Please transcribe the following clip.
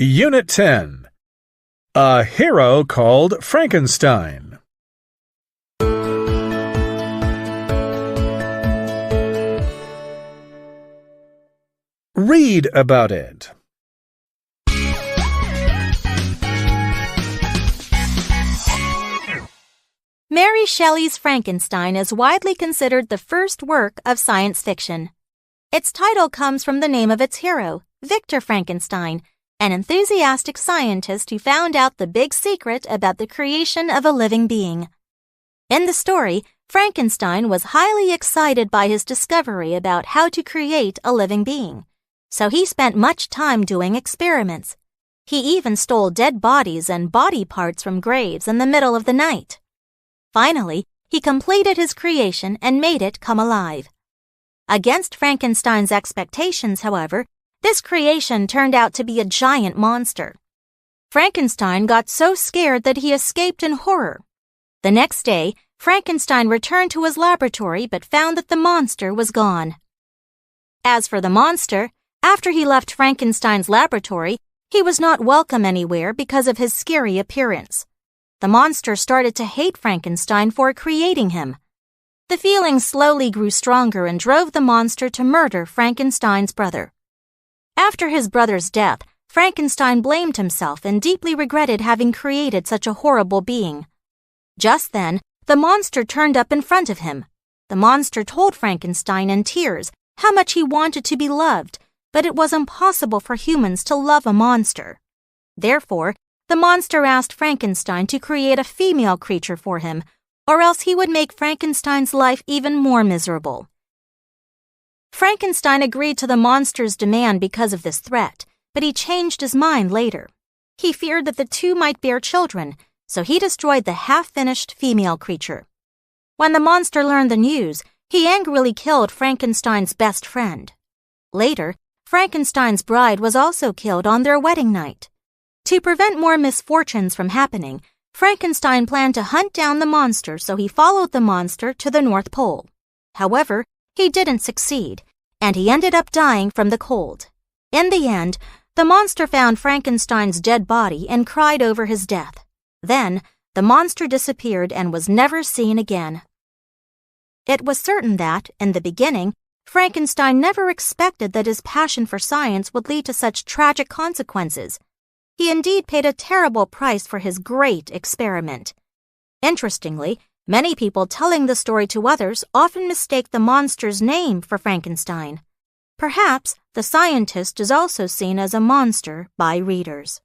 Unit 10. A hero called Frankenstein. Read about it. Mary Shelley's Frankenstein is widely considered the first work of science fiction. Its title comes from the name of its hero, Victor Frankenstein, an enthusiastic scientist who found out the big secret about the creation of a living being. In the story, Frankenstein was highly excited by his discovery about how to create a living being, so he spent much time doing experiments. He even stole dead bodies and body parts from graves in the middle of the night. Finally, he completed his creation and made it come alive. Against Frankenstein's expectations, however, this creation turned out to be a giant monster. Frankenstein got so scared that he escaped in horror. The next day, Frankenstein returned to his laboratory but found that the monster was gone. As for the monster, after he left Frankenstein's laboratory, he was not welcome anywhere because of his scary appearance. The monster started to hate Frankenstein for creating him. The feeling slowly grew stronger and drove the monster to murder Frankenstein's brother. After his brother's death, Frankenstein blamed himself and deeply regretted having created such a horrible being. Just then, the monster turned up in front of him. The monster told Frankenstein in tears how much he wanted to be loved, but it was impossible for humans to love a monster. Therefore, the monster asked Frankenstein to create a female creature for him, or else he would make Frankenstein's life even more miserable. Frankenstein agreed to the monster's demand because of this threat, but he changed his mind later. He feared that the two might bear children, so he destroyed the half-finished female creature. When the monster learned the news, he angrily killed Frankenstein's best friend. Later, Frankenstein's bride was also killed on their wedding night. To prevent more misfortunes from happening, Frankenstein planned to hunt down the monster, so he followed the monster to the North Pole. However, he didn't succeed, and he ended up dying from the cold. In the end, the monster found Frankenstein's dead body and cried over his death. Then, the monster disappeared and was never seen again. It was certain that, in the beginning, Frankenstein never expected that his passion for science would lead to such tragic consequences. He indeed paid a terrible price for his great experiment. Interestingly, many people telling the story to others often mistake the monster's name for Frankenstein. Perhaps the scientist is also seen as a monster by readers.